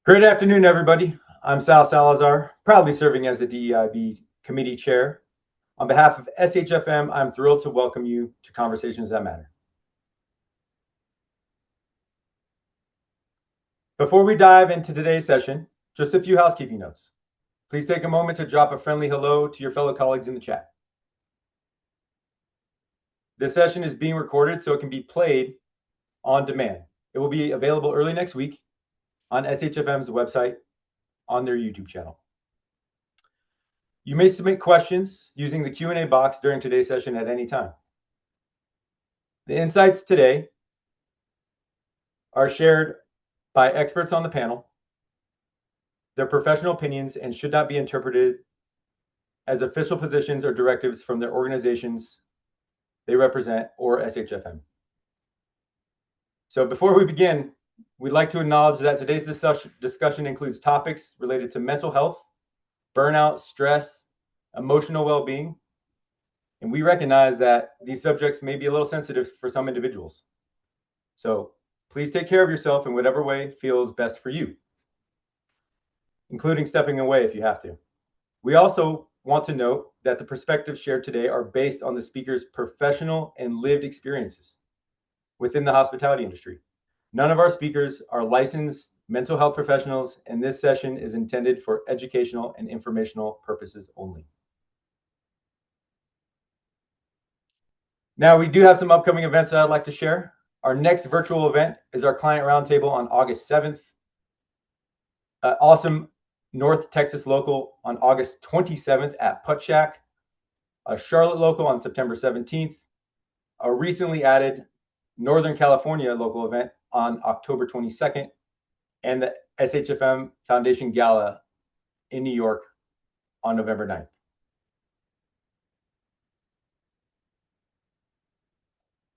Great afternoon, everybody. I'm Sal Salazar, proudly serving as the DEIB Committee Chair. On behalf of SHFM, I'm thrilled to welcome you to Conversations That Matter. Before we dive into today's session, just a few housekeeping notes. Please take a moment to drop a friendly hello to your fellow colleagues in the chat. This session is being recorded so it can be played on demand. It will be available early next week on SHFM's website on their YouTube channel. You may submit questions using the Q&A box during today's session at any time. The insights today are shared by experts on the panel. Their professional opinions and should not be interpreted as official positions or directives from their organizations they represent or SHFM. So before we begin, we'd like to acknowledge that today's discussion includes topics related to mental health, burnout, stress, emotional well-being, and we recognize that these subjects may be a little sensitive for some individuals. So please take care of yourself in whatever way feels best for you, including stepping away if you have to. We also want to note that the perspectives shared today are based on the speaker's professional and lived experiences within the hospitality industry. None of our speakers are licensed mental health professionals, and this session is intended for educational and informational purposes only. Now, we do have some upcoming events that I'd like to share. Our next virtual event is our client roundtable on August 7th. Awesome North Texas local on August 27th at Putt Shack. A Charlotte local on September 17th. A recently added Northern California local event on October 22nd. And the SHFM Foundation Gala in New York on November 9th.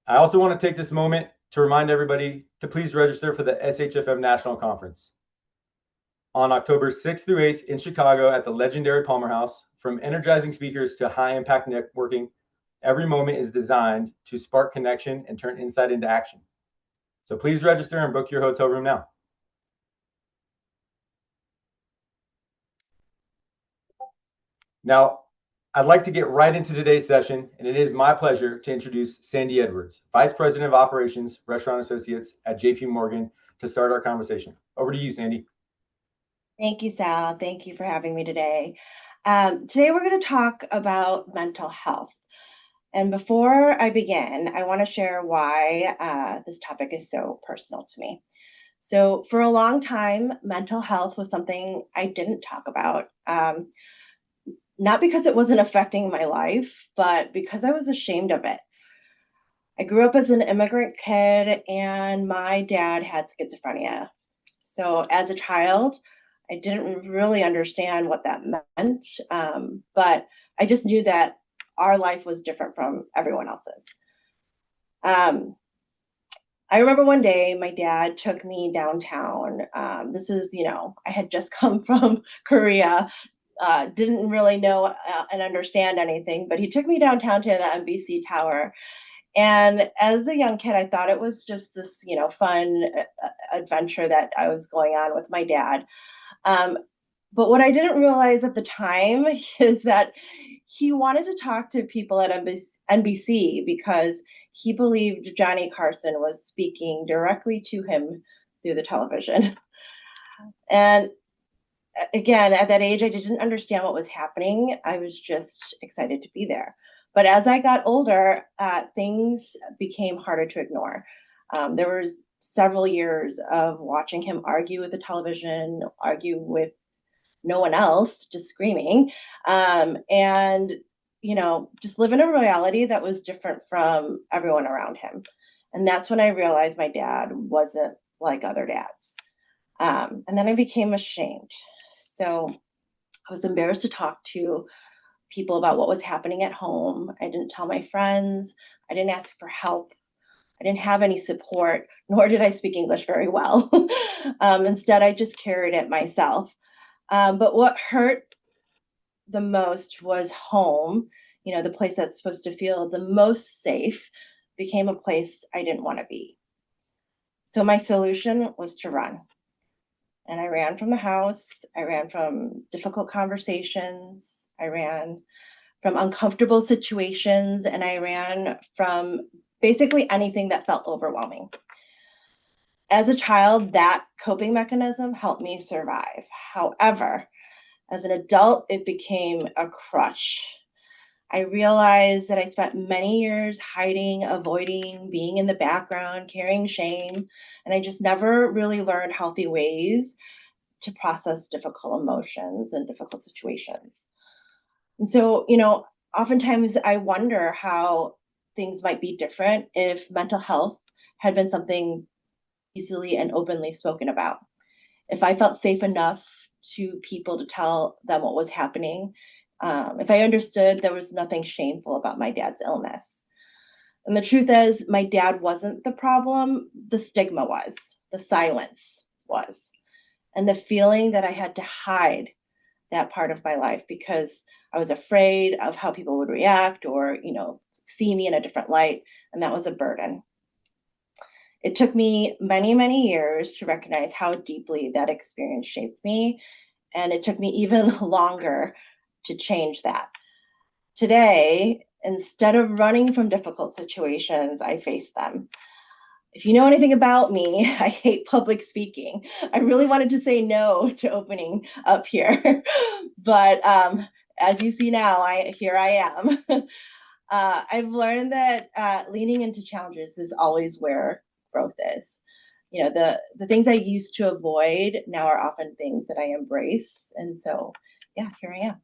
I also want to take this moment to remind everybody to please register for the SHFM National Conference on October 6th through 8th in Chicago at the legendary Palmer House. From energizing speakers to high-impact networking, every moment is designed to spark connection and turn insight into action. So please register and book your hotel room now. Now, I'd like to get right into today's session, and it is my pleasure to introduce Sandy Edwards, Vice President of Operations, Restaurant Associates at JP Morgan, to start our conversation. Over to you, Sandy. Thank you, Sal. Thank you for having me today. Today we're going to talk about mental health. And before I begin, I want to share why this topic is so personal to me. So for a long time, mental health was something I didn't talk about. Not because it wasn't affecting my life, but because I was ashamed of it. I grew up as an immigrant kid, and my dad had schizophrenia. So as a child, I didn't really understand what that meant, but I just knew that our life was different from everyone else's. I remember one day my dad took me downtown. This is, I had just come from Korea, didn't really know and understand anything, but he took me downtown to the NBC Tower. And as a young kid, I thought it was just this, fun adventure that I was going on with my dad. But what I didn't realize at the time is that he wanted to talk to people at NBC because he believed Johnny Carson was speaking directly to him through the television. And again, at that age, I didn't understand what was happening. I was just excited to be there. But as I got older, things became harder to ignore. There was several years of watching him argue with the television, argue with no one else, just screaming, and just live in a reality that was different from everyone around him. And that's when I realized my dad wasn't like other dads. And then I became ashamed. So I was embarrassed to talk to people about what was happening at home. I didn't tell my friends. I didn't ask for help. I didn't have any support, nor did I speak English very well. Instead, I just carried it myself. But what hurt the most was home. The place that's supposed to feel the most safe became a place I didn't want to be. So my solution was to run. And I ran from the house. I ran from difficult conversations. I ran from uncomfortable situations. And I ran from basically anything that felt overwhelming. As a child, that coping mechanism helped me survive. However, as an adult, it became a crutch. I realized that I spent many years hiding, avoiding, being in the background, carrying shame, and I just never really learned healthy ways to process difficult emotions and difficult situations. And so, oftentimes I wonder how things might be different if mental health had been something easily and openly spoken about. If I felt safe enough to people to tell them what was happening, if I understood there was nothing shameful about my dad's illness. And the truth is, my dad wasn't the problem, the stigma was, the silence was, and the feeling that I had to hide that part of my life because I was afraid of how people would react or, see me in a different light. And that was a burden. It took me many, many years to recognize how deeply that experience shaped me. And it took me even longer to change that. Today, instead of running from difficult situations, I face them. If you know anything about me, I hate public speaking. I really wanted to say no to opening up here. But as you see now, here I am. I've learned that leaning into challenges is always where growth is. The things I used to avoid now are often things that I embrace. And so, yeah, here I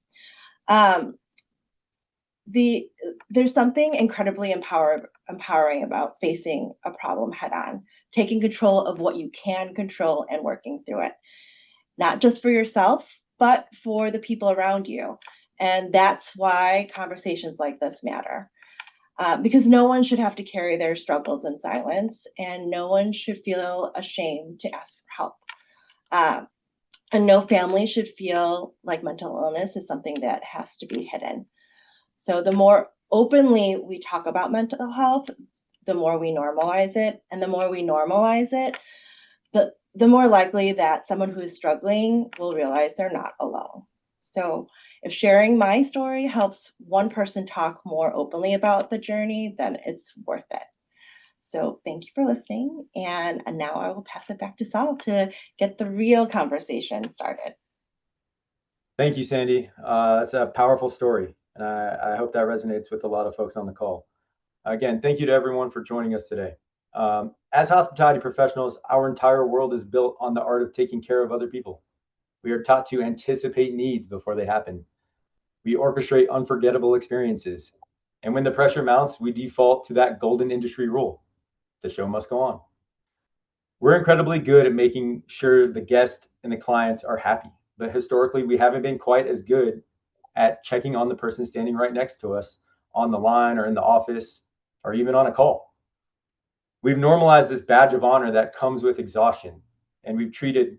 am. There's something incredibly empowering about facing a problem head on, taking control of what you can control and working through it, not just for yourself, but for the people around you. And that's why conversations like this matter. Because no one should have to carry their struggles in silence, and no one should feel ashamed to ask for help. And no family should feel like mental illness is something that has to be hidden. So the more openly we talk about mental health, the more we normalize it. And the more we normalize it, the more likely that someone who is struggling will realize they're not alone. So if sharing my story helps one person talk more openly about the journey, then it's worth it. So thank you for listening. And now I will pass it back to Saul to get the real conversation started. Thank you, Sandy. That's a powerful story, and I hope that resonates with a lot of folks on the call. Again, thank you to everyone for joining us today. As hospitality professionals, our entire world is built on the art of taking care of other people. We are taught to anticipate needs before they happen. We orchestrate unforgettable experiences. And when the pressure mounts, we default to that golden industry rule: the show must go on. We're incredibly good at making sure the guest and the clients are happy, but historically, we haven't been quite as good at checking on the person standing right next to us on the line or in the office or even on a call. We've normalized this badge of honor that comes with exhaustion, and we've treated,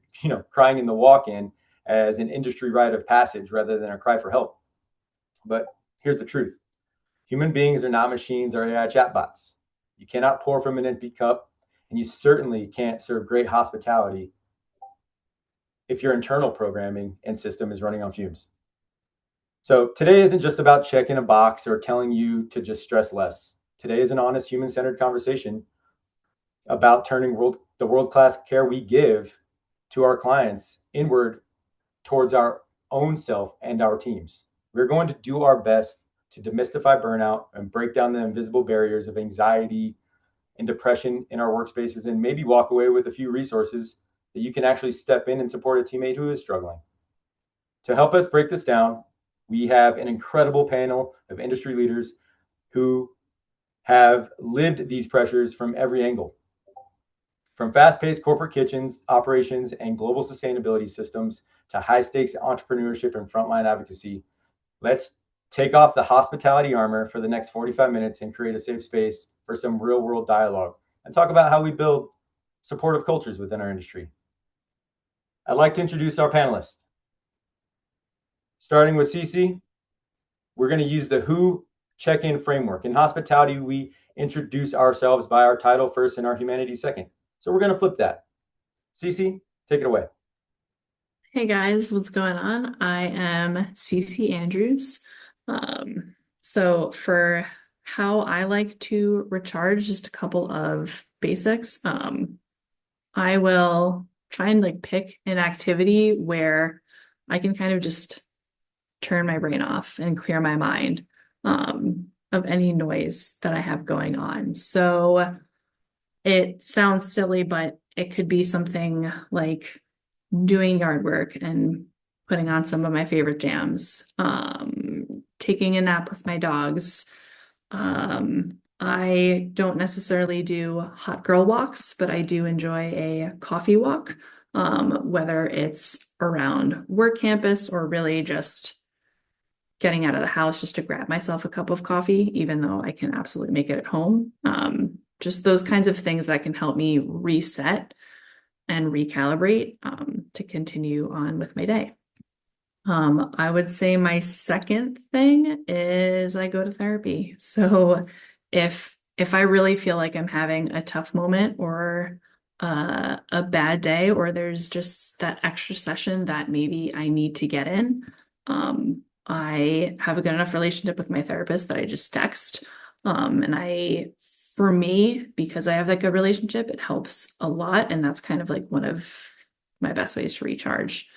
crying in the walk-in as an industry rite of passage rather than a cry for help. But here's the truth. Human beings are not machines or AI chatbots. You cannot pour from an empty cup, and you certainly can't serve great hospitality if your internal programming and system is running on fumes. So today isn't just about checking a box or telling you to just stress less. Today is an honest, human-centered conversation about turning the world-class care we give to our clients inward towards our own self and our teams. We're going to do our best to demystify burnout and break down the invisible barriers of anxiety and depression in our workspaces, and maybe walk away with a few resources that you can actually step in and support a teammate who is struggling. To help us break this down, we have an incredible panel of industry leaders who have lived these pressures from every angle. From fast-paced corporate kitchens, operations, and global sustainability systems to high-stakes entrepreneurship and frontline advocacy, let's take off the hospitality armor for the next 45 minutes and create a safe space for some real-world dialogue and talk about how we build supportive cultures within our industry. I'd like to introduce our panelists. Starting with Cece, we're going to use the Who check-in framework. In hospitality, we introduce ourselves by our title first and our humanity second. So we're going to flip that. Cece, take it away. Hey guys, what's going on? I am Cece Andrews. So for how I like to recharge, just a couple of basics. I will try and like pick an activity where I can kind of just turn my brain off and clear my mind of any noise that I have going on. So it sounds silly, but it could be something like doing yard work and putting on some of my favorite jams, taking a nap with my dogs. I don't necessarily do hot girl walks, but I do enjoy a coffee walk, whether it's around work campus or really just getting out of the house just to grab myself a cup of coffee, even though I can absolutely make it at home. Just those kinds of things that can help me reset and recalibrate to continue on with my day. I would say my second thing is I go to therapy. So if I really feel like I'm having a tough moment or a bad day, or there's just that extra session that maybe I need to get in, I have a good enough relationship with my therapist that I just text. And for me, because I have that good relationship, it helps a lot. And that's kind of like one of my best ways to recharge.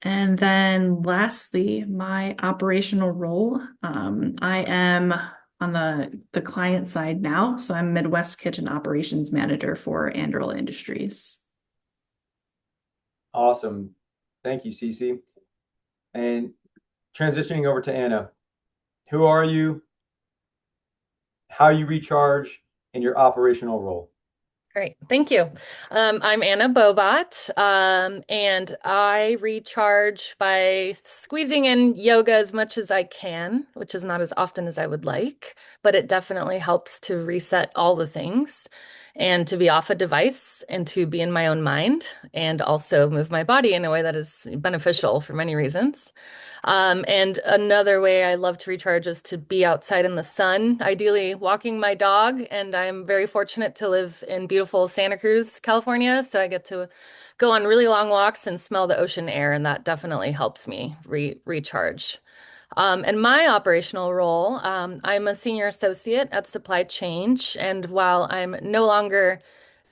And then lastly, my operational role. I am on the client side now, so I'm Midwest Kitchen Operations Manager for Andrel Industries. Awesome. Thank you, Cece. And transitioning over to Anna, who are you, how you recharge, and your operational role? Great. Thank you. I'm Anna Bobot, and I recharge by squeezing in yoga as much as I can, which is not as often as I would like, but it definitely helps to reset all the things and to be off a device and to be in my own mind and also move my body in a way that is beneficial for many reasons. And another way I love to recharge is to be outside in the sun, ideally walking my dog. And I'm very fortunate to live in beautiful Santa Cruz, California. So I get to go on really long walks and smell the ocean air, and that definitely helps me recharge. And my operational role, I'm a senior associate at Supply Change. And while I'm no longer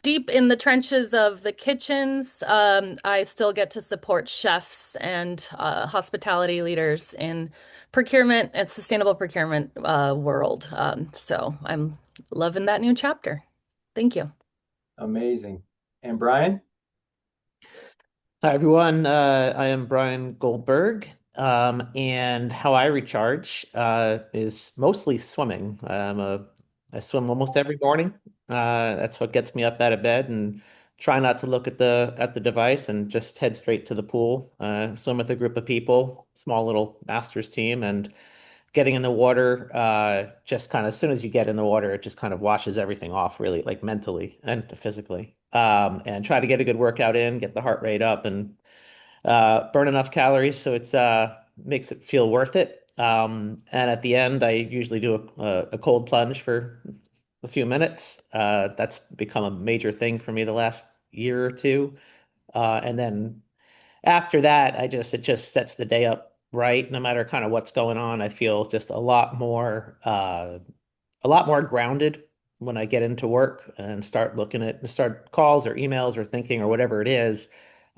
deep in the trenches of the kitchens, I still get to support chefs and hospitality leaders in procurement and sustainable procurement world. So I'm loving that new chapter. Thank you. Amazing. And Brian? Hi everyone, I am Brian Goldberg, and how I recharge is mostly swimming. I swim almost every morning. That's what gets me up out of bed, and try not to look at the device and just head straight to the pool. Swim with a group of people, small little masters team, and getting in the water. Just kind of as soon as you get in the water, it just kind of washes everything off, really, like mentally and physically. And try to get a good workout in, get the heart rate up, and burn enough calories so it's makes it feel worth it. And at the end, I usually do a cold plunge for a few minutes. That's become a major thing for me the last year or two. And then after that, it just sets the day up right. No matter kind of what's going on, I feel just a lot more grounded when I get into work and start calls or emails or thinking or whatever it is.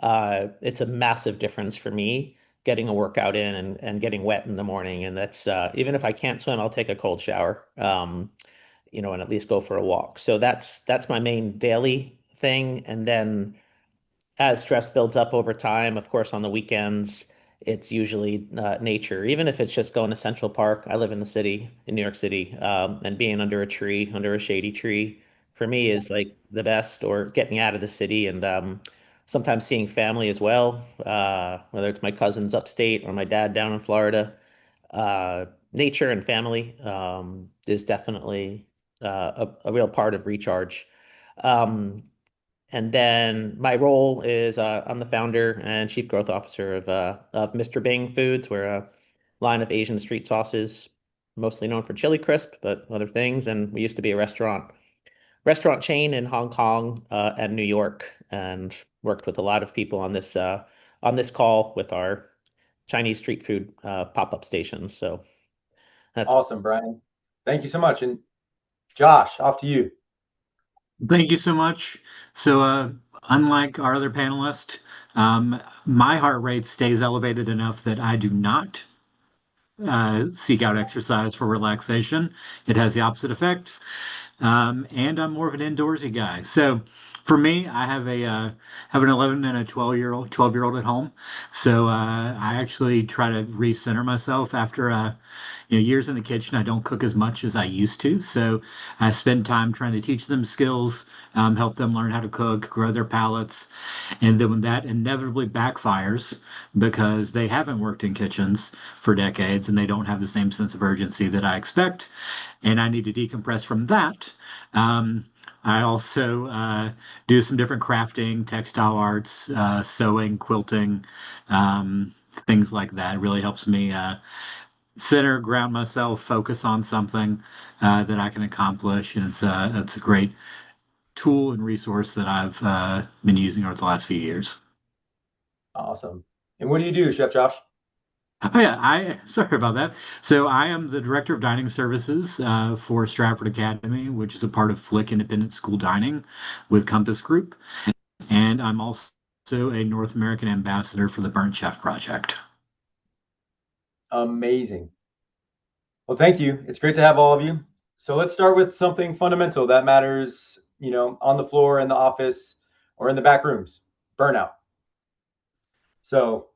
It's a massive difference for me getting a workout in and getting wet in the morning. And that's even if I can't swim, I'll take a cold shower, and at least go for a walk. So that's my main daily thing. And then as stress builds up over time, of course, on the weekends, it's usually nature. Even if it's just going to Central Park. I live in the city, in New York City, and being under a tree, under a shady tree, for me is like the best, or getting out of the city and sometimes seeing family as well, whether it's my cousins upstate or my dad down in Florida. Nature and family is definitely a real part of recharge. Um, and then my role is I'm the founder and chief growth officer of Mr. Bing Foods. We're a line of Asian street sauces, mostly known for chili crisp, but other things. And we used to be a restaurant chain in Hong Kong and New York, and worked with a lot of people on this call with our Chinese street food pop-up stations. So that's Awesome, Brian. Thank you so much. And Josh, off to you. Thank you so much. So, unlike our other panelist, my heart rate stays elevated enough that I do not seek out exercise for relaxation. It has the opposite effect. And I'm more of an indoorsy guy. So for me, I have an 11 and a 12-year old at home. So I actually try to recenter myself after years in the kitchen. I don't cook as much as I used to. So I spend time trying to teach them skills, help them learn how to cook, grow their palates. And then when that inevitably backfires because they haven't worked in kitchens for decades and they don't have the same sense of urgency that I expect, and I need to decompress from that. I also do some different crafting, textile arts, sewing, quilting, things like that. It really helps me center, ground myself, focus on something that I can accomplish, and it's a great tool and resource that I've been using over the last few years. Awesome. And what do you do, Chef Josh? Oh yeah, sorry about that. So I am the director of dining services for Stratford Academy, which is a part of Flick Independent School Dining with Compass Group, and I'm also a North American ambassador for the Burnt Chef Project. Amazing. Well, thank you. It's great to have all of you. So let's start with something fundamental that matters, on the floor, in the office, or in the back rooms: burnout. So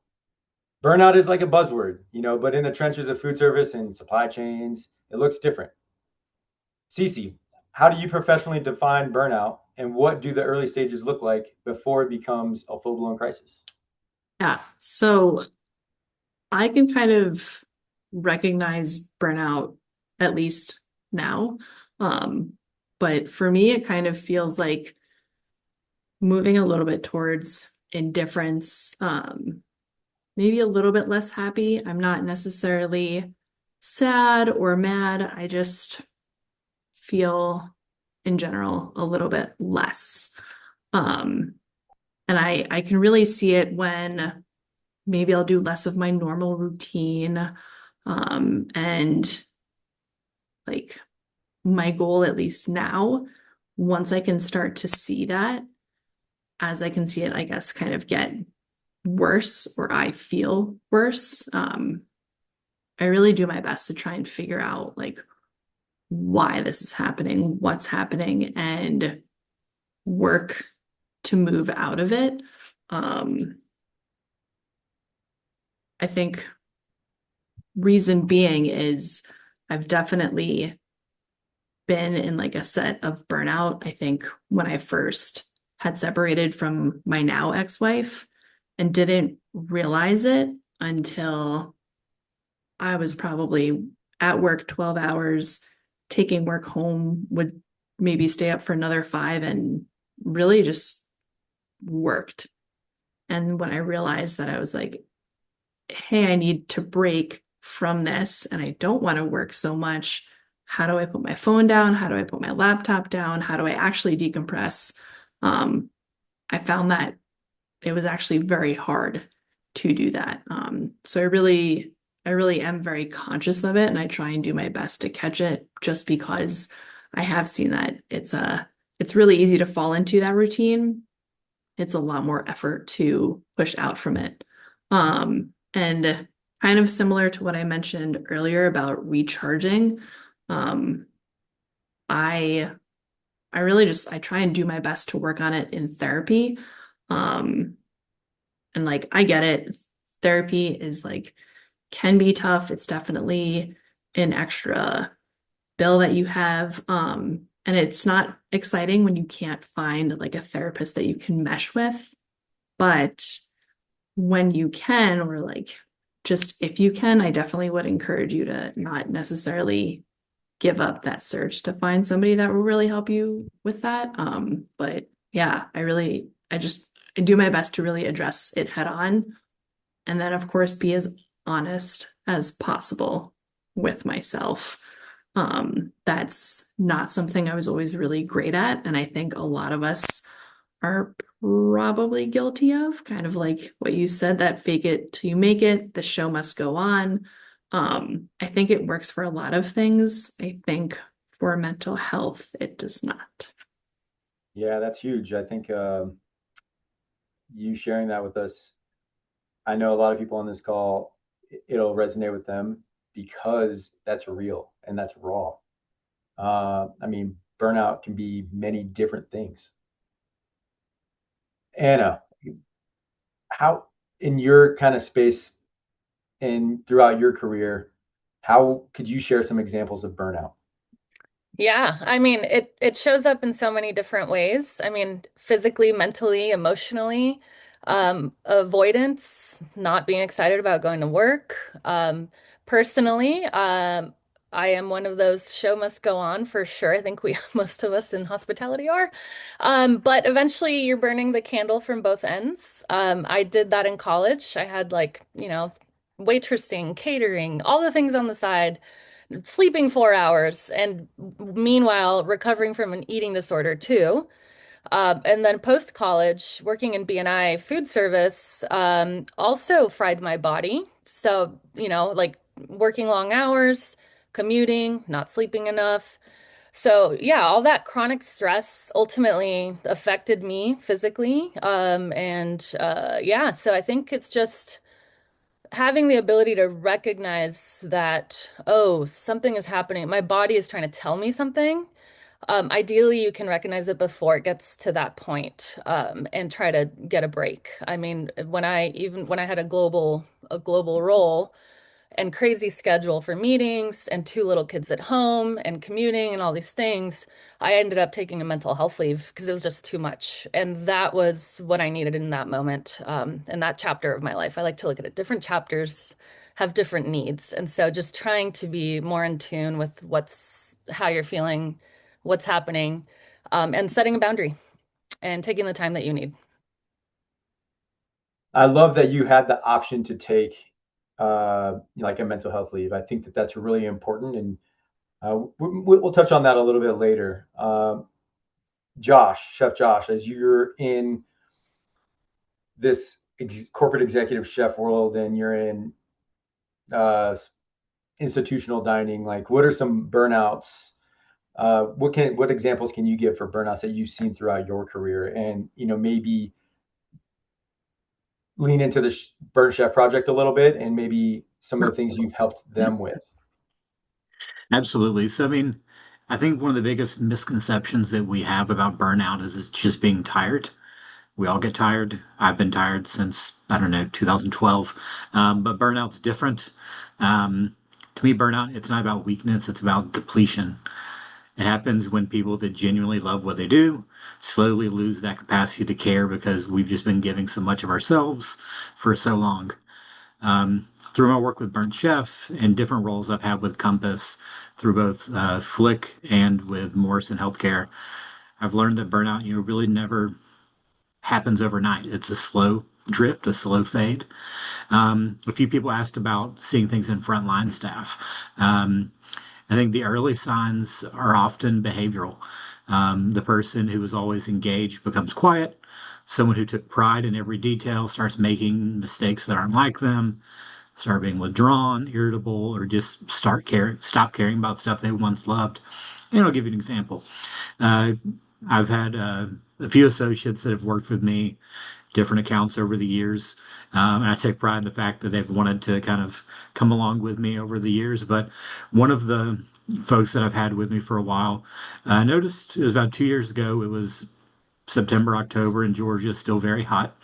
burnout is like a buzzword, but in the trenches of food service and supply chains, it looks different. Cece, how do you professionally define burnout, and what do the early stages look like before it becomes a full-blown crisis? Yeah, so I can kind of recognize burnout at least now. But for me, it kind of feels like moving a little bit towards indifference, maybe a little bit less happy. I'm not necessarily sad or mad. I just feel in general a little bit less. And I can really see it when maybe I'll do less of my normal routine. And like my goal, at least now, once I can start to see that, as I can see it, I guess, kind of get worse, or I feel worse, I really do my best to try and figure out like why this is happening, what's happening, and work to move out of it. I think reason being is I've definitely been in like a set of burnout. I think when I first had separated from my now ex-wife and didn't realize it until I was probably at work 12 hours, taking work home, would maybe stay up for another 5, and really just worked. And when I realized that, I was like, hey, I need to break from this and I don't want to work so much. How do I put my phone down? How do I put my laptop down? How do I actually decompress? I found that it was actually very hard to do that. So I really am very conscious of it, and I try and do my best to catch it, just because I have seen that it's really easy to fall into that routine. It's a lot more effort to push out from it. And kind of similar to what I mentioned earlier about recharging, I really just I try and do my best to work on it in therapy. And like I get it, therapy is like can be tough. It's definitely an extra bill that you have. And it's not exciting when you can't find like a therapist that you can mesh with. But when you can, or like just if you can, I definitely would encourage you to not necessarily give up that search to find somebody that will really help you with that. But yeah, I do my best to really address it head on. And then of course be as honest as possible with myself. That's not something I was always really great at. And I think a lot of us are probably guilty of, kind of like what you said, that fake it till you make it, the show must go on. I think it works for a lot of things. I think for mental health, it does not. Yeah, that's huge. I think you sharing that with us, I know a lot of people on this call, it'll resonate with them because that's real and that's raw. I mean, burnout can be many different things. Anna, how in your kind of space and throughout your career, how could you share some examples of burnout? Yeah, I mean, it shows up in so many different ways. I mean, physically, mentally, emotionally, avoidance, not being excited about going to work. Personally, I am one of those show must go on for sure. I think we most of us in hospitality are. But eventually you're burning the candle from both ends. I did that in college. I had like, waitressing, catering, all the things on the side, sleeping 4 hours, and meanwhile recovering from an eating disorder too. And then post college, working in B&I food service, also fried my body. So, like working long hours, commuting, not sleeping enough. So, yeah, all that chronic stress ultimately affected me physically. Yeah, so I think it's just having the ability to recognize that, oh, something is happening. My body is trying to tell me something. Ideally, you can recognize it before it gets to that point, and try to get a break. I mean, when I had a global role and crazy schedule for meetings and two little kids at home and commuting and all these things, I ended up taking a mental health leave because it was just too much. And that was what I needed in that moment, in that chapter of my life. I like to look at it. Different chapters have different needs. And so just trying to be more in tune with how you're feeling, what's happening, and setting a boundary and taking the time that you need. I love that you had the option to take like a mental health leave. I think that that's really important, and we'll touch on that a little bit later. Josh, Chef Josh, as you're in this corporate executive chef world and you're in uh, institutional dining, like what are some burnouts? What examples can you give for burnouts that you've seen throughout your career, and maybe lean into the Burnt Chef project a little bit, and maybe some of the things you've helped them with. Absolutely. So, I mean, I think one of the biggest misconceptions that we have about burnout is it's just being tired. We all get tired. I've been tired since, I don't know, 2012. But burnout's different. To me, burnout, it's not about weakness, it's about depletion. It happens when people that genuinely love what they do slowly lose that capacity to care because we've just been giving so much of ourselves for so long. Through my work with Burnt Chef and different roles I've had with Compass, through both Flick and with Morrison Healthcare, I've learned that burnout, really never happens overnight. It's a slow drift, a slow fade. A few people asked about seeing things in frontline staff. I think the early signs are often behavioral. The person who was always engaged becomes quiet. Someone who took pride in every detail starts making mistakes that aren't like them, start being withdrawn, irritable, or just stop caring about stuff they once loved. And I'll give you an example. Uh, I've had a few associates that have worked with me, different accounts over the years. And I take pride in the fact that they've wanted to kind of come along with me over the years. But one of the folks that I've had with me for a while, I noticed it was about 2 years ago. It was September, October in Georgia, still very hot.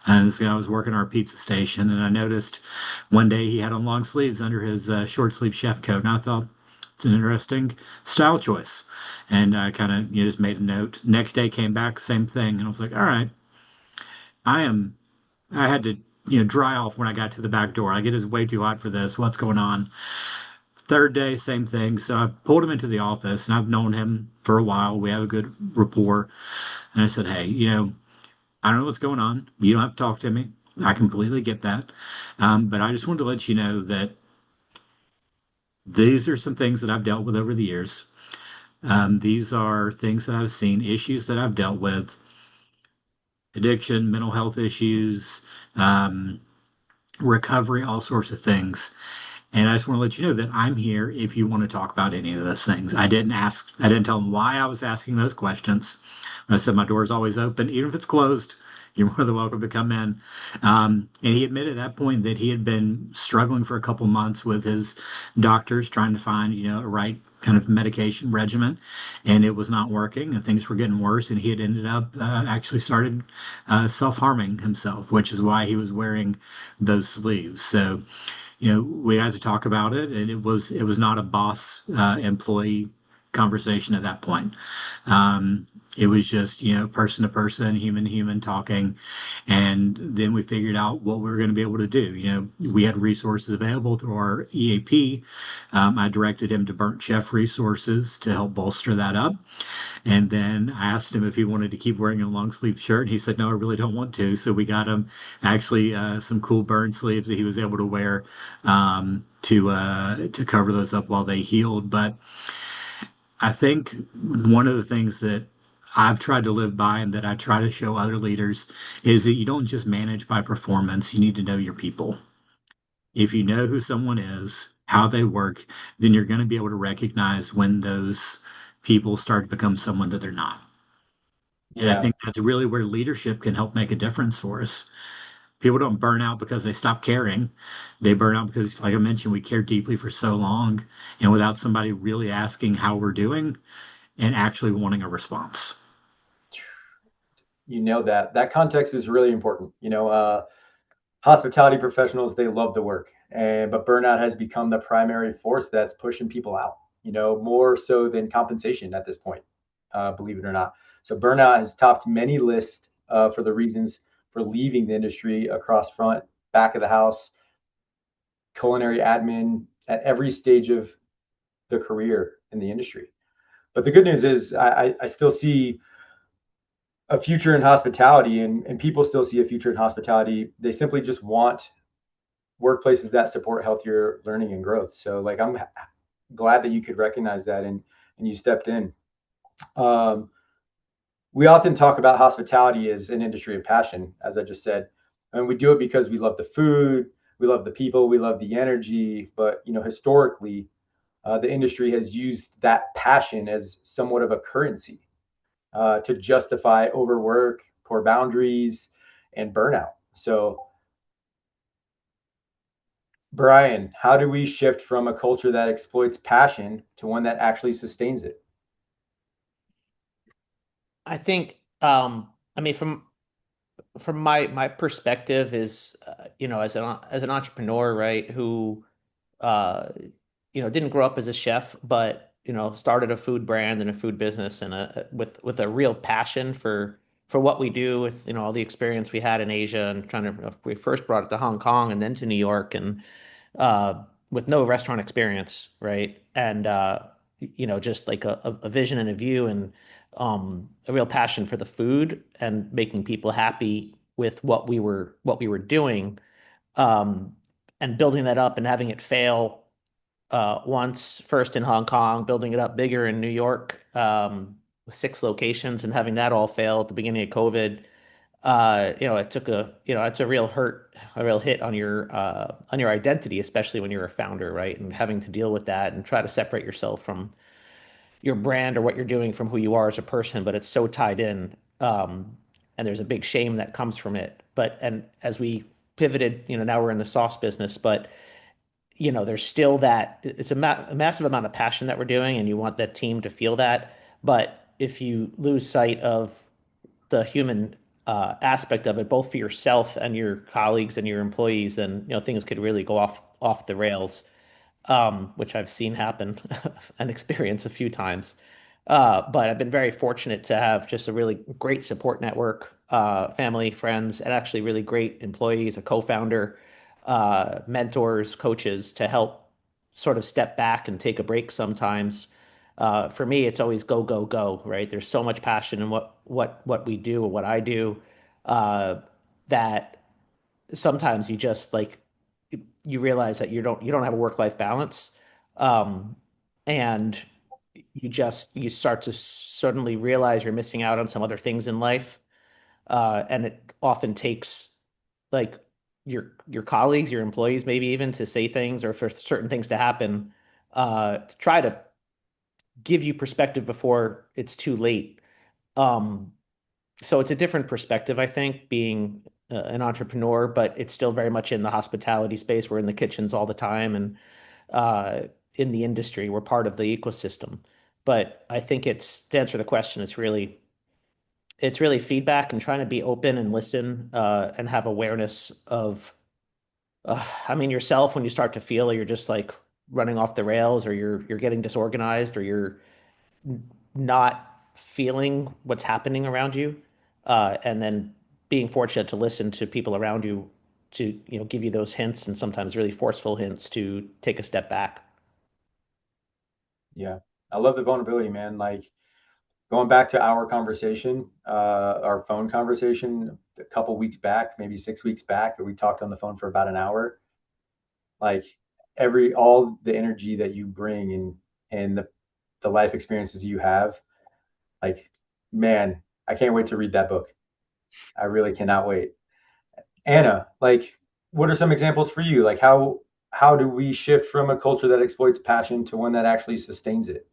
And this guy was working our pizza station, and I noticed one day he had on long sleeves under his short sleeve chef coat, and I thought it's an interesting style choice. And I kind of just made a note. Next day came back, same thing, and I was like, all right, I am. I had to dry off when I got to the back door. Like it is way too hot for this. What's going on? Third day, same thing. So I pulled him into the office, and I've known him for a while. We have a good rapport. And I said, hey, I don't know what's going on. You don't have to talk to me. I completely get that. But I just wanted to let you know that these are some things that I've dealt with over the years. These are things that I've seen, issues that I've dealt with. addiction, mental health issues, um, recovery, all sorts of things. And I just want to let you know that I'm here if you want to talk about any of those things. I didn't tell him why I was asking those questions. I said my door is always open, even if it's closed. You're more than welcome to come in. And he admitted at that point that he had been struggling for a couple months with his doctors trying to find, a right kind of medication regimen, and it was not working, and things were getting worse. And he had ended up actually started self-harming himself, which is why he was wearing those sleeves. So we had to talk about it, and it was not a boss employee conversation at that point. It was just person to person, human to human talking, and then we figured out what we were going to be able to do. We had resources available through our EAP. I directed him to Burnt Chef resources to help bolster that up. And then I asked him if he wanted to keep wearing a long sleeve shirt. And he said, no, I really don't want to. So we got him actually some cool burn sleeves that he was able to wear to cover those up while they healed. But I think one of the things that I've tried to live by and that I try to show other leaders is that you don't just manage by performance. You need to know your people. If you know who someone is, how they work, then you're going to be able to recognize when those people start to become someone that they're not. And I Yeah. think that's really where leadership can help make a difference for us. People don't burn out because they stop caring. They burn out because, like I mentioned, we care deeply for so long, and without somebody really asking how we're doing and actually wanting a response. You nailed that. That context is really important. Hospitality professionals, they love the work, but burnout has become the primary force that's pushing people out, more so than compensation at this point, believe it or not. So burnout has topped many lists for the reasons for leaving the industry across front, back of the house, culinary admin, at every stage of the career in the industry. But the good news is I still see a future in hospitality, and people still see a future in hospitality. They simply just want workplaces that support healthier learning and growth. So like I'm glad that you could recognize that, and you stepped in. Um, we often talk about hospitality as an industry of passion, as I just said, and we do it because we love the food, we love the people, we love the energy. But historically, the industry has used that passion as somewhat of a currency to justify overwork, poor boundaries, and burnout. So, Brian, how do we shift from a culture that exploits passion to one that actually sustains it? I think, I mean, from my perspective is, as an entrepreneur, right, who uh, didn't grow up as a chef, but started a food brand and a food business and with a real passion for what we do with all the experience we had in Asia and trying to we first brought it to Hong Kong and then to New York and uh, with no restaurant experience, right? And just like a vision and a view and a real passion for the food and making people happy with what we were doing, um, and building that up and having it fail once, first in Hong Kong, building it up bigger in New York, with 6 locations and having that all fail at the beginning of COVID. It's a real hurt, a real hit on your identity, especially when you're a founder, right? And having to deal with that and try to separate yourself from your brand or what you're doing from who you are as a person, but it's so tied in. And there's a big shame that comes from it. But and as we pivoted, now we're in the sauce business, but there's still that it's a massive amount of passion that we're doing, and you want that team to feel that. But if you lose sight of the human aspect of it, both for yourself and your colleagues and your employees, then things could really go off the rails, which I've seen happen and experience a few times. But I've been very fortunate to have just a really great support network, family, friends, and actually really great employees, a co-founder, mentors, coaches to help sort of step back and take a break sometimes. For me, it's always go, go, go, right? There's so much passion in what we do or what I do, that sometimes you just like you realize that you don't have a work-life balance, um, and you start to suddenly realize you're missing out on some other things in life, And it often takes like your colleagues, your employees, maybe even to say things or for certain things to happen, to try to give you perspective before it's too late. Um, so it's a different perspective, I think, being an entrepreneur, but it's still very much in the hospitality space. We're in the kitchens all the time, and uh, in the industry, we're part of the ecosystem. But I think it's to answer the question, it's really feedback and trying to be open and listen and have awareness of, I mean, yourself when you start to feel you're just like running off the rails, or you're getting disorganized, or you're not feeling what's happening around you, and then being fortunate to listen to people around you to give you those hints, and sometimes really forceful hints to take a step back. Yeah. I love the vulnerability, man. Like going back to our conversation, our phone conversation a couple weeks back, maybe 6 weeks back, we talked on the phone for about an hour. Like all the energy that you bring and the life experiences you have, like, man, I can't wait to read that book. I really cannot wait. Anna, like, what are some examples for you? Like, how do we shift from a culture that exploits passion to one that actually sustains it?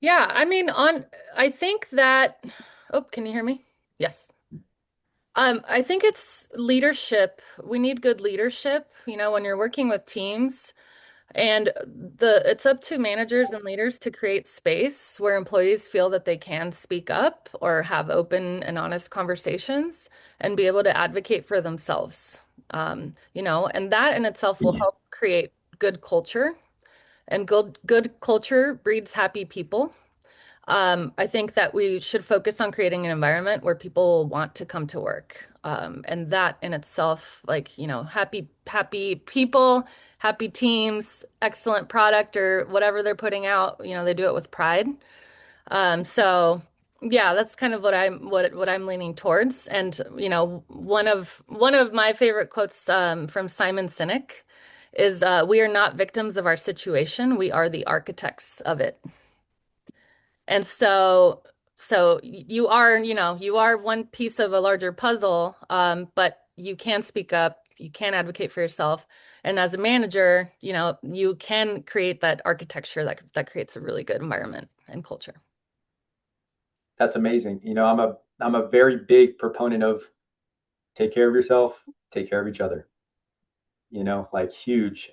Yeah, I mean, I think that, oh, can you hear me? Yes. I think it's leadership. We need good leadership, when you're working with teams. And it's up to managers and leaders to create space where employees feel that they can speak up or have open and honest conversations and be able to advocate for themselves. And that in itself will help create good culture, and good culture breeds happy people. I think that we should focus on creating an environment where people want to come to work. And that in itself, like, happy people, happy teams, excellent product or whatever they're putting out, they do it with pride. So yeah, that's kind of what I'm leaning towards. And, one of my favorite quotes from Simon Sinek is we are not victims of our situation, we are the architects of it. And so you are one piece of a larger puzzle, but you can speak up, you can advocate for yourself. And as a manager, you can create that architecture that creates a really good environment and culture. That's amazing. I'm a very big proponent of take care of yourself, take care of each other. Like huge.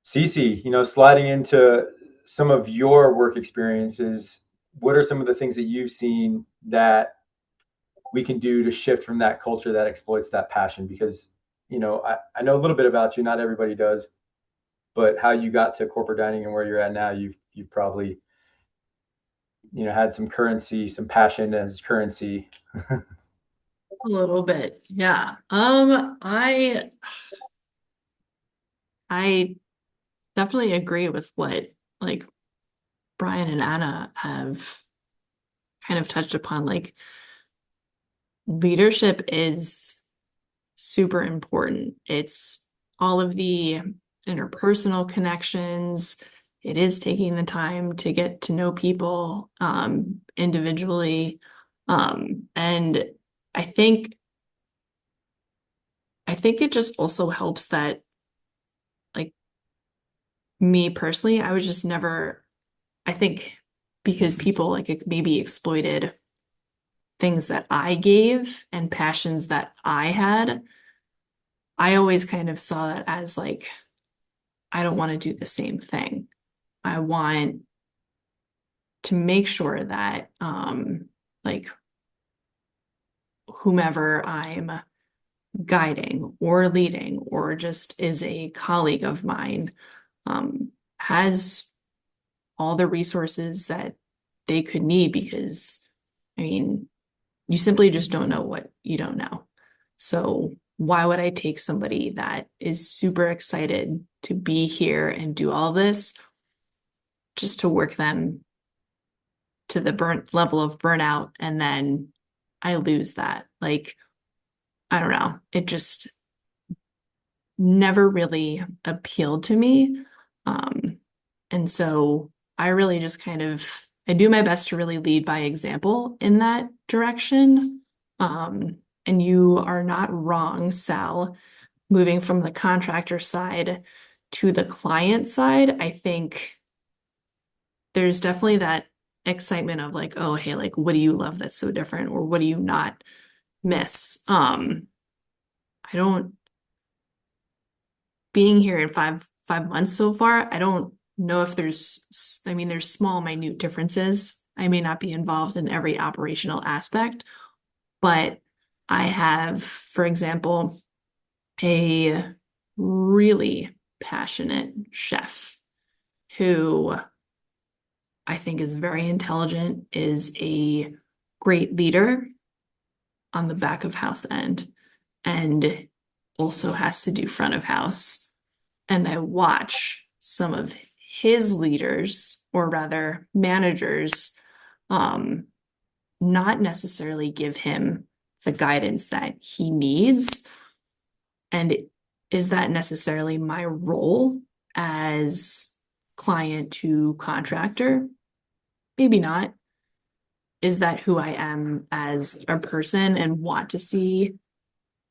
Cece, sliding into some of your work experiences, what are some of the things that you've seen that we can do to shift from that culture that exploits that passion? Because, I know a little bit about you, not everybody does, but how you got to corporate dining and where you're at now, you've probably, had some currency, some passion as currency. A little bit. Yeah. I definitely agree with what like Brian and Anna have kind of touched upon. Like leadership is super important. It's all of the interpersonal connections. It is taking the time to get to know people individually. And I think I think it just also helps that like me personally, I was just never, I think because people like maybe exploited things that I gave and passions that I had, I always kind of saw that as like, I don't want to do the same thing. I want to make sure that like whomever I'm guiding or leading or just is a colleague of mine has all the resources that they could need because I mean, you simply just don't know what you don't know. So why would I take somebody that is super excited to be here and do all this just to work them to the burnt level of burnout and then I lose that? Like, I don't know. It just never really appealed to me. And so I really just kind of I do my best to really lead by example in that direction. And you are not wrong, Sal. Moving from the contractor side to the client side, I think there's definitely that excitement of like, oh, hey, like, what do you love that's so different, or what do you not miss? I don't being here in five months so far, I don't know if I mean, there's small, minute differences. I may not be involved in every operational aspect, but I have, for example, a really passionate chef who I think is very intelligent, is a great leader on the back of house end, and also has to do front of house. And I watch some of his leaders, or rather managers, um, not necessarily give him the guidance that he needs. And is that necessarily my role as client to contractor? Maybe not. Is that who I am as a person and want to see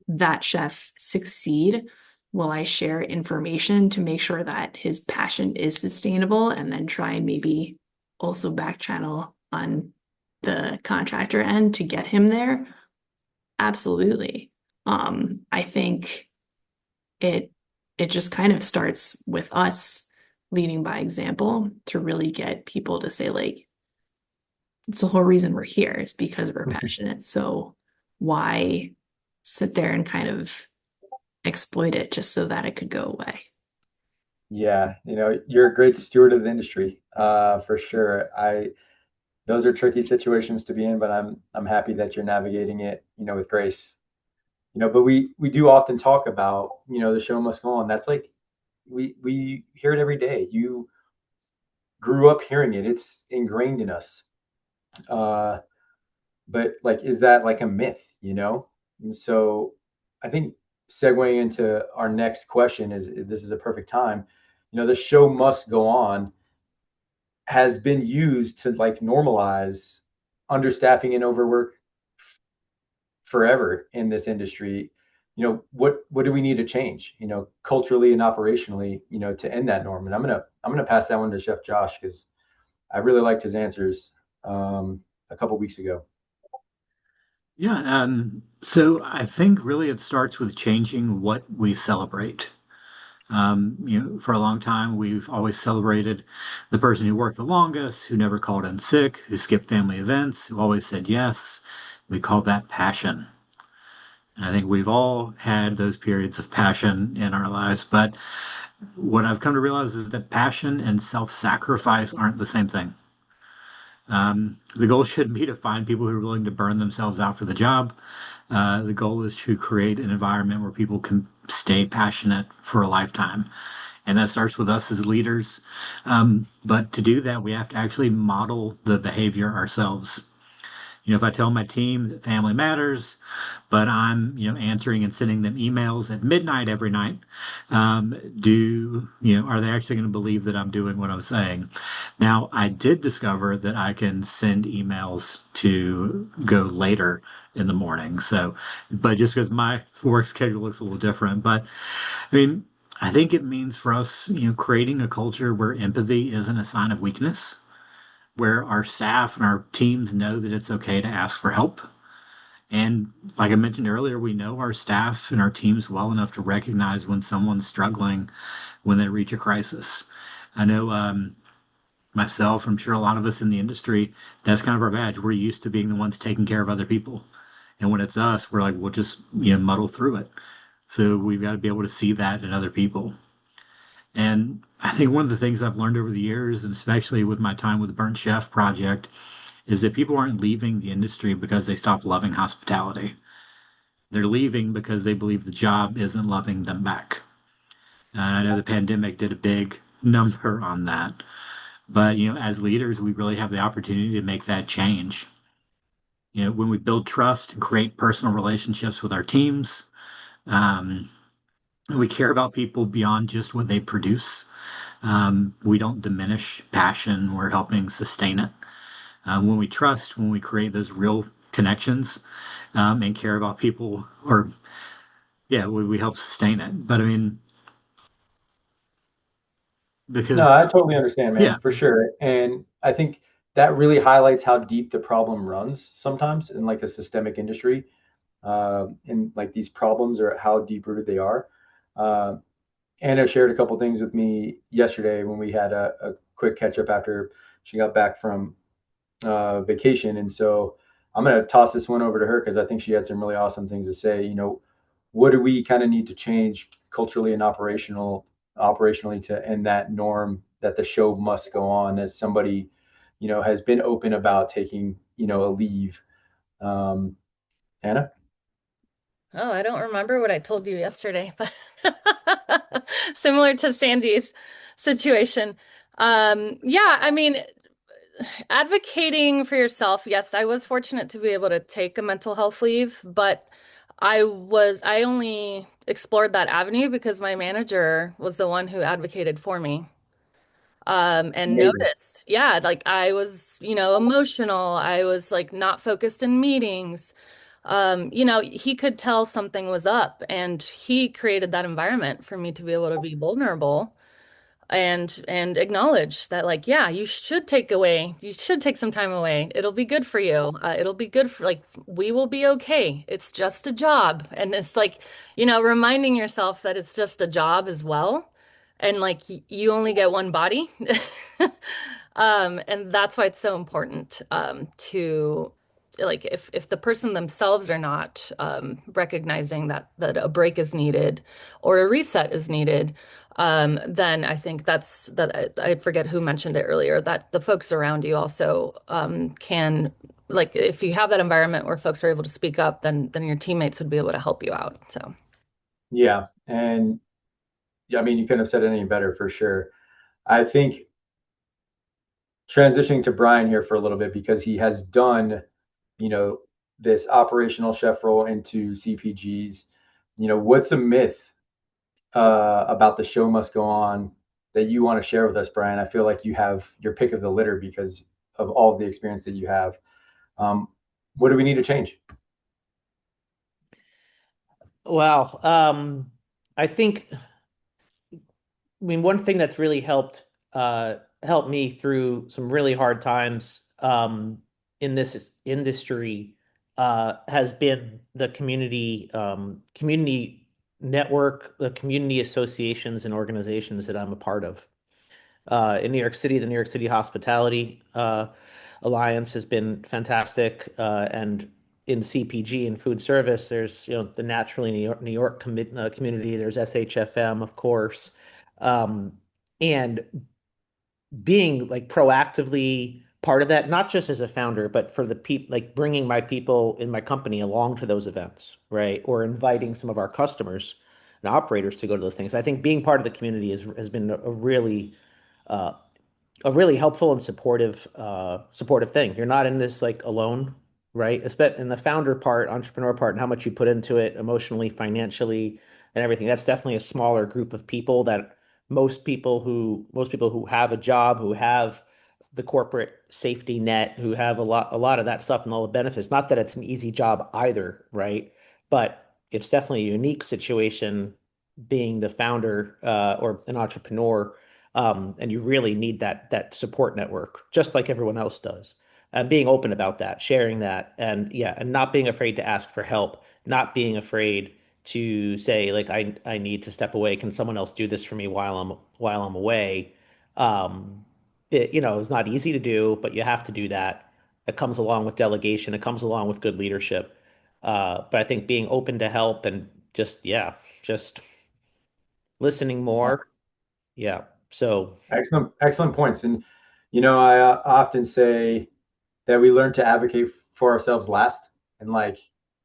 that chef succeed? Will I share information to make sure that his passion is sustainable and then try and maybe also back channel on the contractor end to get him there? Absolutely. I think it it just kind of starts with us leading by example to really get people to say like, it's the whole reason we're here is because we're passionate. So why sit there and kind of exploit it just so that it could go away? Yeah, you're a great steward of the industry, for sure. Those are tricky situations to be in, but I'm happy that you're navigating it, with grace. But we do often talk about, the show must go on. That's like we hear it every day. You grew up hearing it. It's ingrained in us. Uh, but like, is that like a myth, And so I think segueing into our next question is this is a perfect time. The show must go on has been used to like normalize understaffing and overwork forever in this industry. What do we need to change, culturally and operationally, to end that norm? And I'm gonna pass that one to Chef Josh because I really liked his answers a couple weeks ago. Yeah, so I think really it starts with changing what we celebrate. For a long time, we've always celebrated the person who worked the longest, who never called in sick, who skipped family events, who always said yes. We call that passion. And I think we've all had those periods of passion in our lives. But what I've come to realize is that passion and self-sacrifice aren't the same thing. The goal shouldn't be to find people who are willing to burn themselves out for the job. The goal is to create an environment where people can stay passionate for a lifetime. And that starts with us as leaders. But to do that, we have to actually model the behavior ourselves. If I tell my team that family matters, but I'm, answering and sending them emails at midnight every night, are they actually going to believe that I'm doing what I'm saying? Now, I did discover that I can send emails to go later in the morning. So, but just because my work schedule looks a little different, but I mean, I think it means for us, creating a culture where empathy isn't a sign of weakness, where our staff and our teams know that it's okay to ask for help. And like I mentioned earlier, we know our staff and our teams well enough to recognize when someone's struggling when they reach a crisis. I know myself, I'm sure a lot of us in the industry, that's kind of our badge. We're used to being the ones taking care of other people. And when it's us, we're like, we'll just, muddle through it. So we've got to be able to see that in other people. And I think one of the things I've learned over the years, and especially with my time with the Burnt Chef Project, is that people aren't leaving the industry because they stop loving hospitality. They're leaving because they believe the job isn't loving them back. And I know the pandemic did a big number on that. But, as leaders, we really have the opportunity to make that change. When we build trust and create personal relationships with our teams, um, we care about people beyond just what they produce. We don't diminish passion, we're helping sustain it. When we trust, when we create those real connections, and care about people, or yeah, we help sustain it. But I mean, No, because I totally understand, yeah, man, for sure. And I think that really highlights how deep the problem runs sometimes in like a systemic industry. And like these problems or how deep rooted they are. Uh, Anna shared a couple things with me yesterday when we had a quick catch up after she got back from vacation. And so I'm going to toss this one over to her because I think she had some really awesome things to say. What do we kind of need to change culturally and operationally to end that norm that the show must go on as somebody, has been open about taking, a leave. Anna? Oh, I don't remember what I told you yesterday, but similar to Sandy's situation. Yeah, I mean, advocating for yourself, yes, I was fortunate to be able to take a mental health leave, but I only explored that avenue because my manager was the one who advocated for me. And Amazing. noticed, yeah, like I was, emotional. I was like not focused in meetings. He could tell something was up, and he created that environment for me to be able to be vulnerable and acknowledge that, like, yeah, you should take some time away. It'll be good for you. It'll be good for, like, we will be okay. It's just a job. And it's like, reminding yourself that it's just a job as well. And like you only get one body. And that's why it's so important to like if the person themselves are not recognizing that a break is needed or a reset is needed, then I think I forget who mentioned it earlier, that the folks around you also can, like, if you have that environment where folks are able to speak up, then your teammates would be able to help you out. So Yeah. And yeah, I mean, you couldn't have said it any better for sure. I think transitioning to Brian here for a little bit because he has done, you know, this operational chef role into CPGs. What's a myth about the show must go on that you want to share with us, Brian? I feel like you have your pick of the litter because of all of the experience that you have. Um, what do we need to change? Well, I think, I mean, one thing that's really helped me through some really hard times in this industry has been the community network, the community associations and organizations that I'm a part of. In New York City, the New York City Hospitality Alliance has been fantastic, and in CPG and food service, there's the Naturally New York community. There's SHFM, of course, um, and being like proactively part of that, not just as a founder, but for the people, like bringing my people in my company along to those events, right? Or inviting some of our customers and operators to go to those things. I think being part of the community has been uh, a really helpful and supportive thing. You're not in this like alone, right? Especially in the founder part, entrepreneur part, and how much you put into it emotionally, financially, and everything. That's definitely a smaller group of people that most people who have a job, who have the corporate safety net, who have a lot of that stuff and all the benefits. Not that it's an easy job either, right? But it's definitely a unique situation being the founder or an entrepreneur, and you really need that support network, just like everyone else does. And being open about that, sharing that, and yeah, and not being afraid to ask for help, not being afraid to say like I need to step away. Can someone else do this for me while I'm away? It's not easy to do, but you have to do that. It comes along with delegation. It comes along with good leadership. But I think being open to help and just listening more. Yeah. So. Excellent, excellent points. And I often say that we learn to advocate for ourselves last, and like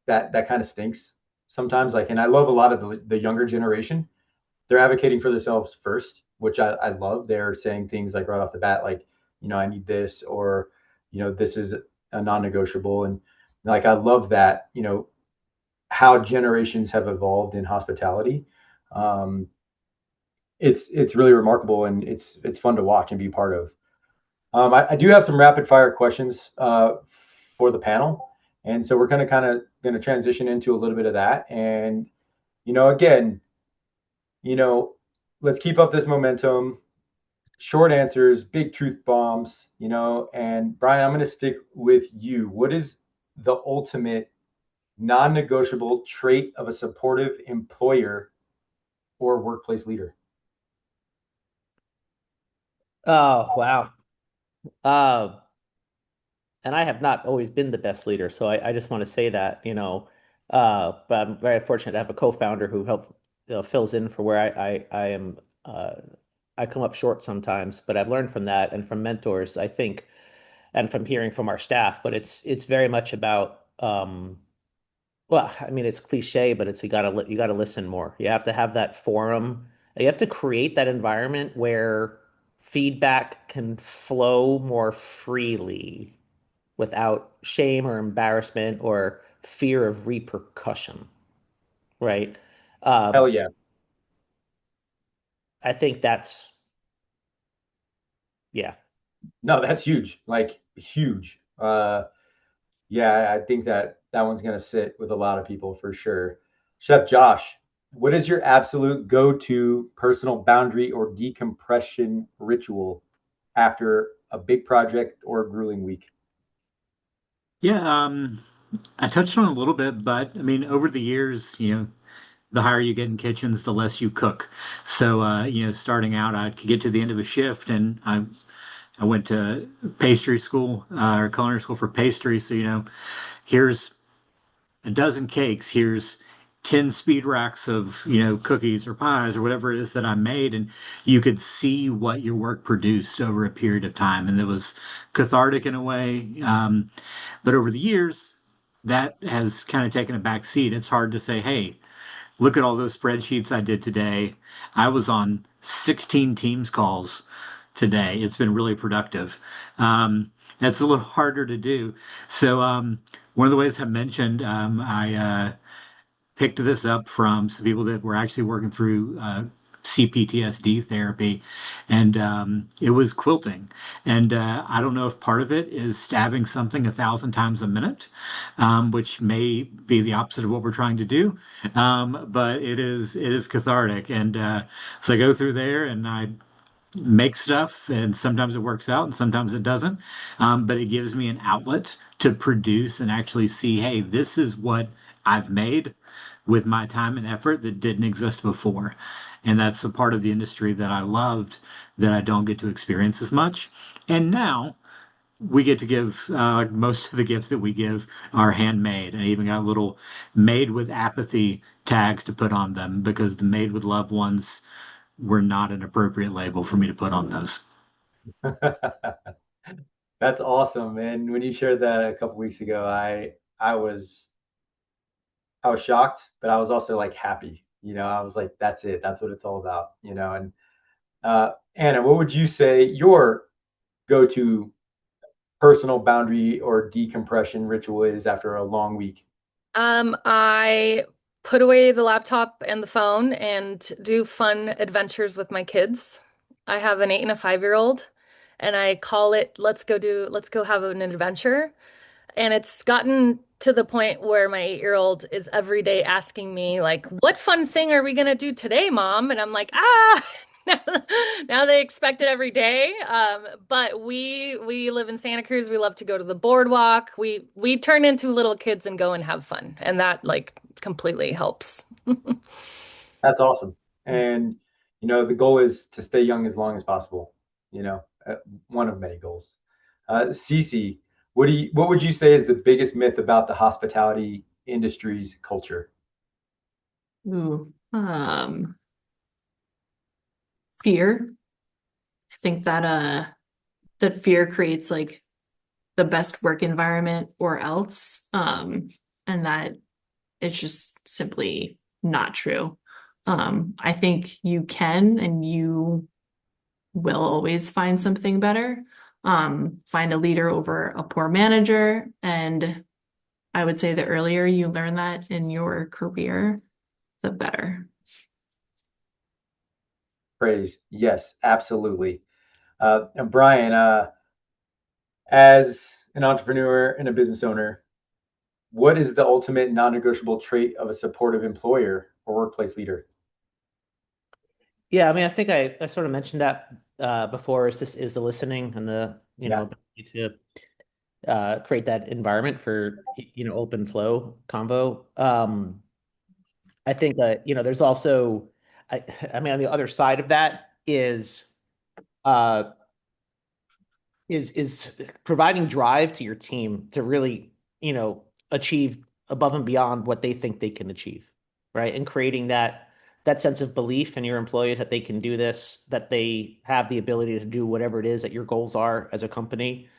that kind of stinks sometimes. Like, and I love a lot of the younger generation. They're advocating for themselves first, which I love. They're saying things like right off the bat, like, I need this, or this is a non-negotiable, and like I love that. How generations have evolved in hospitality. Um, it's really remarkable, and it's fun to watch and be part of. I do have some rapid fire questions for the panel. And so we're kind of going to transition into a little bit of that. And, again, let's keep up this momentum. Short answers, big truth bombs, and Brian, I'm going to stick with you. What is the ultimate non-negotiable trait of a supportive employer or workplace leader? Oh, wow. Uh, and I have not always been the best leader, so I just want to say that, but I'm very fortunate to have a co-founder who helped, fills in for where I am. I come up short sometimes, but I've learned from that and from mentors, I think, and from hearing from our staff. But it's very much about, well, I mean, it's cliche, but it's you gotta listen more. You have to have that forum. You have to create that environment where feedback can flow more freely without shame or embarrassment or fear of repercussion, right? Hell Um, yeah. I think that's, yeah. No, that's huge. Like huge. Yeah, I think that one's going to sit with a lot of people for sure. Chef Josh, what is your absolute go-to personal boundary or decompression ritual after a big project or a grueling week? Yeah, I touched on it a little bit, but I mean, over the years, the higher you get in kitchens, the less you cook. So, starting out, I could get to the end of a shift, and I went to pastry school or culinary school for pastry. So, here's a dozen cakes. Here's 10 speed racks of, cookies or pies or whatever it is that I made. And you could see what your work produced over a period of time. And it was cathartic in a way. But over the years, that has kind of taken a back seat. It's hard to say, hey, look at all those spreadsheets I did today. I was on 16 Teams calls today. It's been really productive. That's a little harder to do. So, one of the ways I mentioned, I picked this up from some people that were actually working through CPTSD therapy, and it was quilting. And I don't know if part of it is stabbing something 1,000 times a minute, which may be the opposite of what we're trying to do, but it is cathartic. And so I go through there and I make stuff, and sometimes it works out and sometimes it doesn't. But it gives me an outlet to produce and actually see, hey, this is what I've made with my time and effort that didn't exist before. And that's a part of the industry that I loved that I don't get to experience as much. And now we get to give, most of the gifts that we give are handmade. And I even got little made with apathy tags to put on them because the made with loved ones were not an appropriate label for me to put on those. That's awesome. And when you shared that a couple weeks ago, I was I was shocked, but I was also like happy. I was like, that's it. That's what it's all about. And Anna, what would you say your go-to personal boundary or decompression ritual is after a long week? I put away the laptop and the phone and do fun adventures with my kids. I have an 8 and a 5-year-old, and I call it let's go have an adventure. And it's gotten to the point where my 8-year-old is every day asking me, like, what fun thing are we gonna do today, Mom? And I'm like, ah, now they expect it every day. But we live in Santa Cruz. We love to go to the boardwalk. We turn into little kids and go and have fun, and that like completely helps. That's awesome. And the goal is to stay young as long as possible. You know, uh, one of many goals. Cece, what would you say is the biggest myth about the hospitality industry's culture? Ooh, fear. I think that fear creates like the best work environment or else. And that it's just simply not true. I think you can and you will always find something better. Find a leader over a poor manager. And I would say the earlier you learn that in your career, the better. Praise. Yes, absolutely. And Brian, As an entrepreneur and a business owner, what is the ultimate non-negotiable trait of a supportive employer or workplace leader? Yeah, I mean, I think I sort of mentioned that before. Is the listening and the Yeah. ability to create that environment for open flow convo. I think that there's also I mean on the other side of that uh, is providing drive to your team to really achieve above and beyond what they think they can achieve, right? And creating that sense of belief in your employees that they can do this, that they have the ability to do whatever it is that your goals are as a company.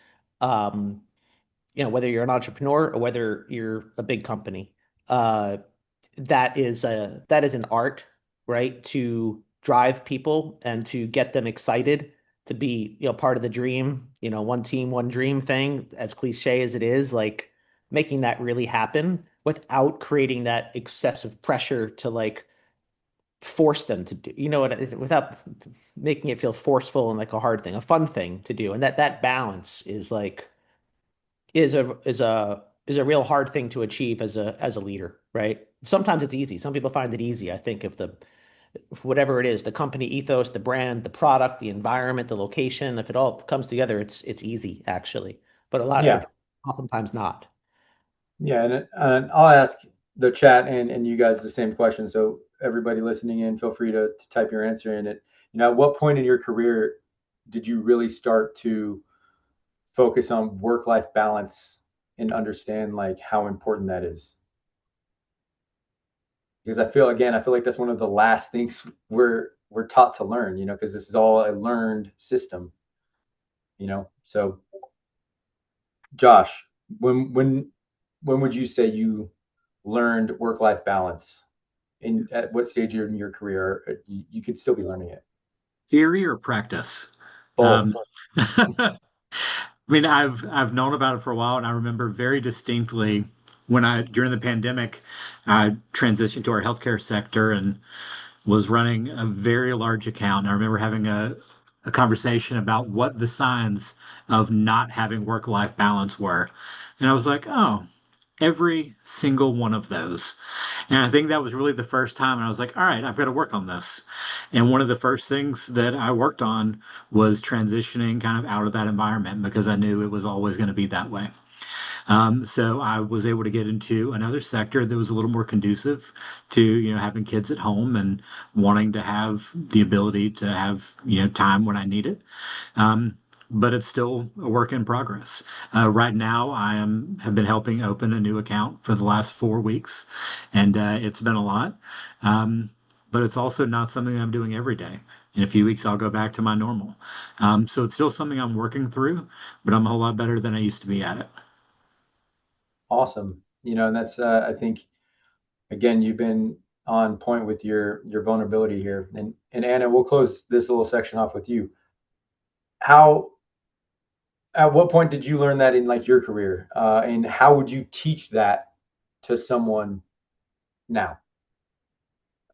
Um, whether you're an entrepreneur or whether you're a big company. Uh, that is an art, right? To drive people and to get them excited to be, part of the dream, one team, one dream thing, as cliche as it is, like making that really happen without creating that excessive pressure to like force them to do, without making it feel forceful and like a hard thing, a fun thing to do. And that balance is like is a real hard thing to achieve as a leader, right? Sometimes it's easy. Some people find it easy. I think if whatever it is, the company ethos, the brand, the product, the environment, the location, if it all comes together, it's easy actually. But Yeah. oftentimes not. Yeah. And I'll ask the chat and you guys the same question. So everybody listening in, feel free to type your answer in it. At what point in your career did you really start to focus on work-life balance and understand like how important that is? Because I feel like that's one of the last things we're taught to learn, because this is all a learned system, So Josh, when would you say you learned work-life balance? In at what stage in your career you could still be learning it? Theory or practice? Both. I mean, I've known about it for a while, and I remember very distinctly when during the pandemic, I transitioned to our healthcare sector and was running a very large account. I remember having a conversation about what the signs of not having work-life balance were. And I was like, oh, every single one of those. And I think that was really the first time. And I was like, all right, I've got to work on this. And one of the first things that I worked on was transitioning kind of out of that environment because I knew it was always going to be that way. So I was able to get into another sector that was a little more conducive to, having kids at home and wanting to have the ability to have, time when I need it. Um, but it's still a work in progress. Right now, have been helping open a new account for the last 4 weeks, and it's been a lot. But it's also not something I'm doing every day. In a few weeks, I'll go back to my normal. So it's still something I'm working through, but I'm a whole lot better than I used to be at it. Awesome. And that's I think again you've been on point with your vulnerability here. And Anna, we'll close this little section off with you. How At what point did you learn that in like your career? And how would you teach that to someone now?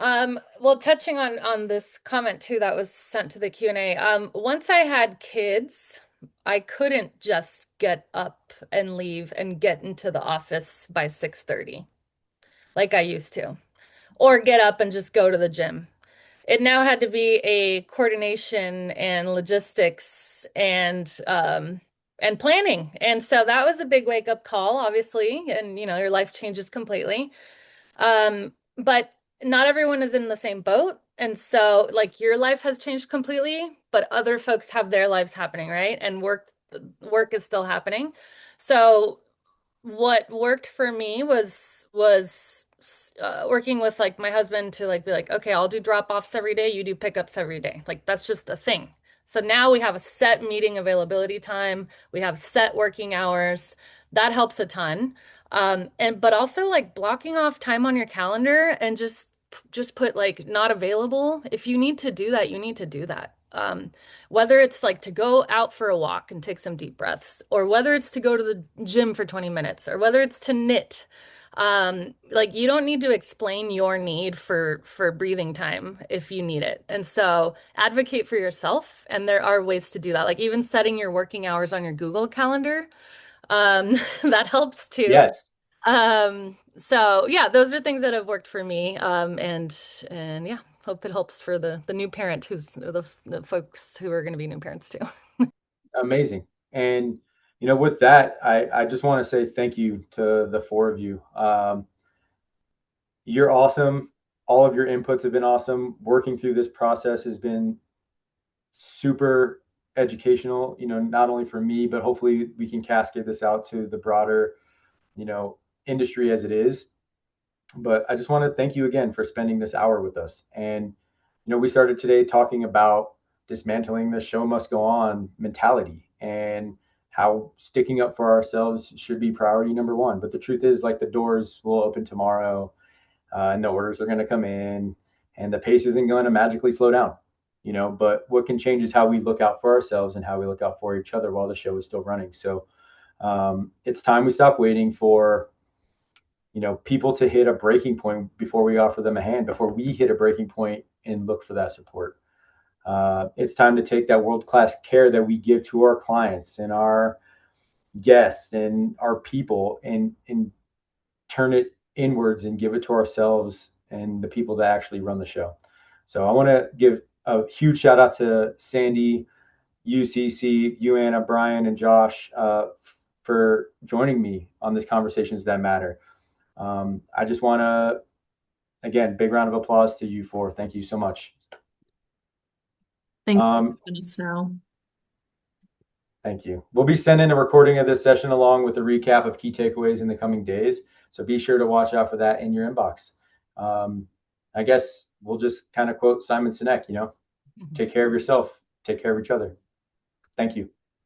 Well, touching on this comment too that was sent to the Q&A. Once I had kids, I couldn't just get up and leave and get into the office by 6:30 like I used to, or get up and just go to the gym. It now had to be a coordination and logistics and planning. And so that was a big wake up call, obviously, and your life changes completely. But not everyone is in the same boat. And so like your life has changed completely, but other folks have their lives happening, right? And work is still happening. So what worked for me was working with like my husband to like be like, okay, I'll do drop-offs every day, you do pickups every day. Like that's just a thing. So now we have a set meeting availability time, we have set working hours. That helps a ton. And but also like blocking off time on your calendar and just put like not available. If you need to do that, you need to do that. Whether it's like to go out for a walk and take some deep breaths, or whether it's to go to the gym for 20 minutes, or whether it's to knit. Like you don't need to explain your need for breathing time if you need it. And so advocate for yourself. And there are ways to do that. Like even setting your working hours on your Google Calendar, that helps too. Yes. So yeah, those are things that have worked for me. And yeah, hope it helps for the new parent who's the folks who are going to be new parents too. Amazing. And with that, I just want to say thank you to the four of you. You're awesome. All of your inputs have been awesome. Working through this process has been super educational, not only for me, but hopefully we can cascade this out to the broader, industry as it is. But I just want to thank you again for spending this hour with us. And, we started today talking about dismantling the show must go on mentality and how sticking up for ourselves should be priority number one. But the truth is, like, the doors will open tomorrow, and the orders are going to come in, and the pace isn't going to magically slow down. But what can change is how we look out for ourselves and how we look out for each other while the show is still running. So it's time we stop waiting for people to hit a breaking point before we offer them a hand, before we hit a breaking point and look for that support. It's time to take that world-class care that we give to our clients and our guests and our people and turn it inwards and give it to ourselves and the people that actually run the show. So I want to give a huge shout out to Sandy, UCC, you, Anna, Brian, and Josh for joining me on this Conversations That Matter. I just want to, again, big round of applause to you four. Thank you so much. Thank you, Sal. Thank you. We'll be sending a recording of this session along with a recap of key takeaways in the coming days. So be sure to watch out for that in your inbox. I guess we'll just kind of quote Simon Sinek, take care of yourself, take care of each other. Thank you.